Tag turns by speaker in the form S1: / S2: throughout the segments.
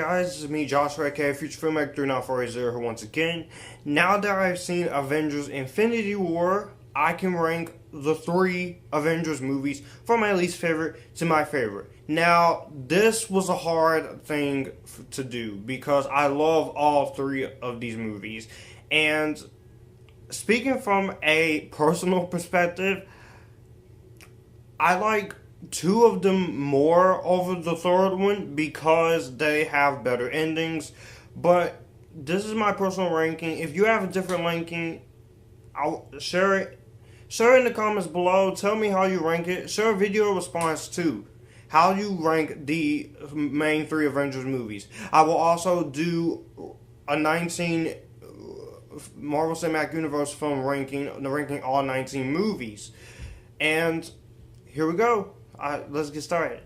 S1: guys, this is me, Joshua, aka Future Filmmaker 39480 here once again. Now that I've seen Avengers Infinity War, I can rank the 3 Avengers movies from my least favorite to my favorite. Now, this was a hard thing to do because I love all 3 of these movies. And speaking from a personal perspective, I like 2 of them more over the third one because they have better endings. But this is my personal ranking. If you have a different ranking, I'll share it. Share it in the comments below. Tell me how you rank it. Share a video response too. How you rank the main 3 Avengers movies. I will also do a 19 Marvel Cinematic Universe film ranking all 19 movies. And here we go. Let's get started.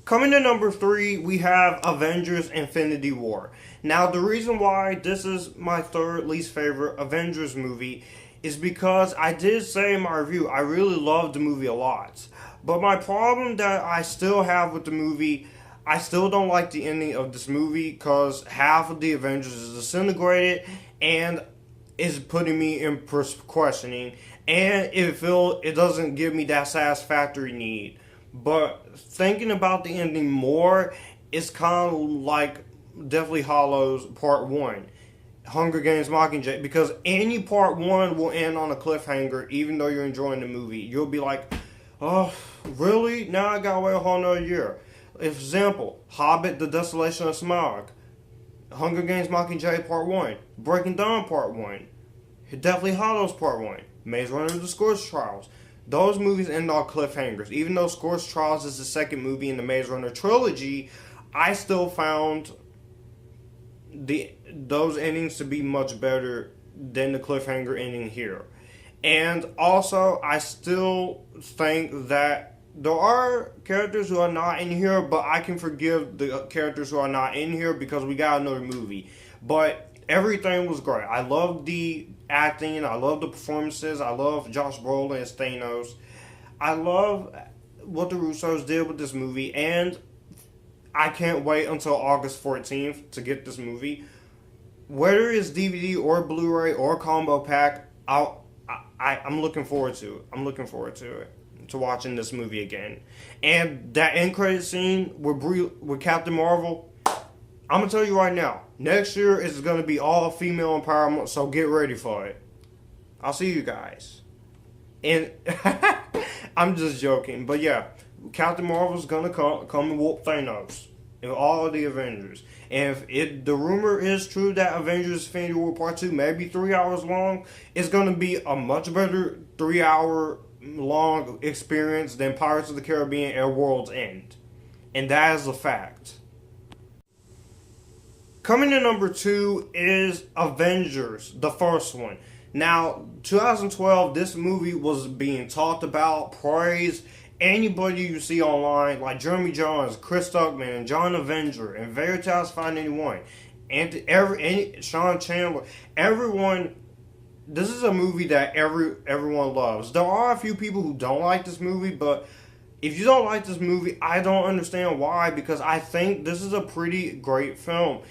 S1: Coming to number 3, we have Avengers Infinity War. Now, the reason why this is my 3rd least favorite Avengers movie is because I did say in my review, I really loved the movie a lot. But my problem that I still have with the movie, I still don't like the ending of this movie because half of the Avengers is disintegrated and is putting me in questioning. And it doesn't give me that satisfactory need. But thinking about the ending more, it's kind of like Deathly Hallows Part 1. Hunger Games Mockingjay. Because any Part 1 will end on a cliffhanger even though you're enjoying the movie. You'll be like, oh, really? Now I gotta wait a whole nother year. For example, Hobbit, The Desolation of Smaug. Hunger Games Mockingjay Part 1. Breaking Dawn Part 1. Deathly Hallows Part 1. Maze Runner The Scorched Trials. Those movies end on cliffhangers. Even though Scorched Trials is the second movie in the Maze Runner trilogy, I still found those endings to be much better than the cliffhanger ending here. And also, I still think that there are characters who are not in here, but I can forgive the characters who are not in here because we got another movie. But everything was great. I loved the acting. I loved the performances. I love Josh Brolin as Thanos. I love what the Russos did with this movie. And I can't wait until August 14th to get this movie. Whether it's DVD or Blu-ray or combo pack, I'm looking forward to it. I'm looking forward to it. To watching this movie again. And that end credit scene with Captain Marvel, I'm going to tell you right now, next year is going to be all female empowerment, so get ready for it. I'll see you guys. And I'm just joking, but yeah, Captain Marvel's going to come and whoop Thanos and all of the Avengers. And if the rumor is true that Avengers Infinity War Part 2 may be 3 hours long, it's going to be a much better 3-hour long experience than Pirates of the Caribbean and World's End. And that is a fact. Coming to number 2 is Avengers, the first one. Now, 2012, this movie was being talked about, praised. Anybody you see online, like Jeremy Jahns, Chris Stuckman, and John Avenger, and Veritas 591, and Sean Chandler, everyone. This is a movie that everyone loves. There are a few people who don't like this movie, but if you don't like this movie, I don't understand why, because I think this is a pretty great film.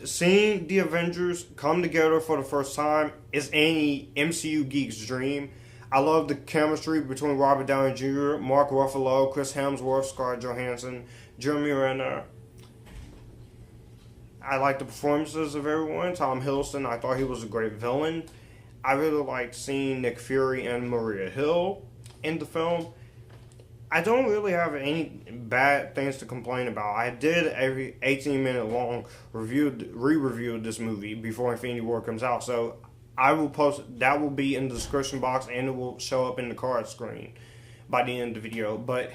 S1: Seeing the Avengers come together for the first time is any MCU geek's dream. I love the chemistry between Robert Downey Jr., Mark Ruffalo, Chris Hemsworth, Scarlett Johansson, Jeremy Renner. I like the performances of everyone. Tom Hiddleston, I thought he was a great villain. I really liked seeing Nick Fury and Maria Hill in the film. I don't really have any bad things to complain about. I did a 18-minute long re-review of this movie before Infinity War comes out, so I will post that. Will be in the description box and it will show up in the card screen by the end of the video. But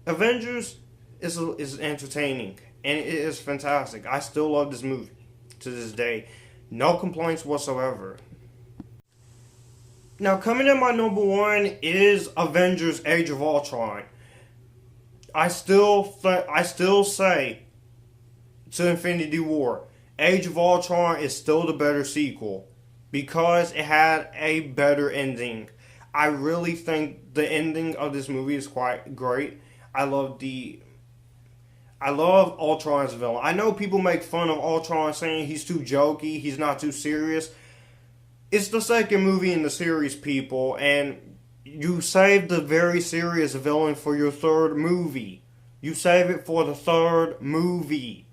S1: Avengers is entertaining. And it is fantastic. I still love this movie to this day. No complaints whatsoever. Now, coming in my number 1 is Avengers Age of Ultron. I still say to Infinity War, Age of Ultron is still the better sequel because it had a better ending. I really think the ending of this movie is quite great. I love the I love Ultron's villain. I know people make fun of Ultron saying he's too jokey, he's not too serious. It's the second movie in the series, people, and you saved the very serious villain for your third movie. You save it for the third movie.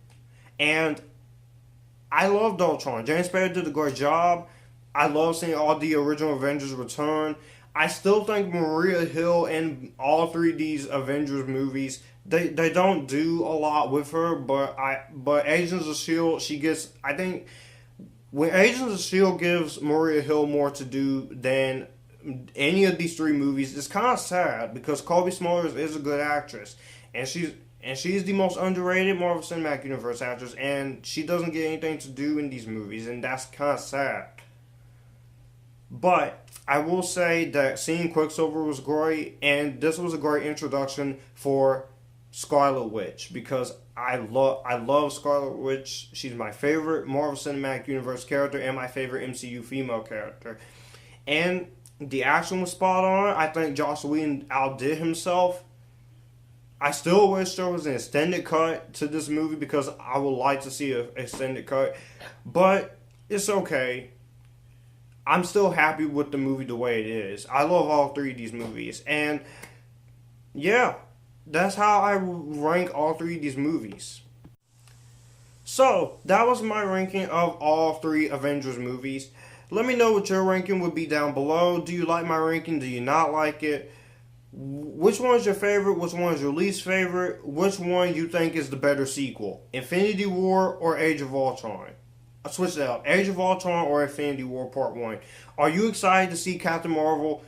S1: And I loved Ultron. James Spader did a great job. I love seeing all the original Avengers return. I still think Maria Hill in all three of these Avengers movies, they don't do a lot with her, but Agents of S.H.I.E.L.D., she gets, I think, when Agents of S.H.I.E.L.D. gives Maria Hill more to do than any of these three movies, it's kind of sad because Kobe Smulders is a good actress, and she's the most underrated Marvel Cinematic Universe actress, and she doesn't get anything to do in these movies, and that's kind of sad. But I will say that seeing Quicksilver was great, and this was a great introduction for Scarlet Witch, because I love Scarlet Witch. She's my favorite Marvel Cinematic Universe character and my favorite MCU female character. And the action was spot on. I think Joss Whedon outdid himself. I still wish there was an extended cut to this movie because I would like to see an extended cut. But it's okay. I'm still happy with the movie the way it is. I love all three of these movies. And yeah, that's how I rank all three of these movies. So, that was my ranking of all three Avengers movies. Let me know what your ranking would be down below. Do you like my ranking? Do you not like it? Which one is your favorite? Which one is your least favorite? Which one you think is the better sequel? Infinity War or Age of Ultron? I'll switch it out. Age of Ultron or Infinity War Part 1? Are you excited to see Captain Marvel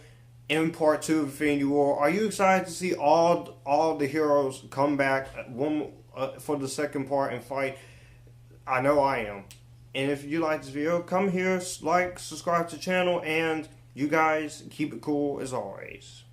S1: in Part 2 of Infinity War? Are you excited to see all the heroes come back for the second part and fight? I know I am. And if you like this video, come here, like, subscribe to the channel, and you guys keep it cool as always.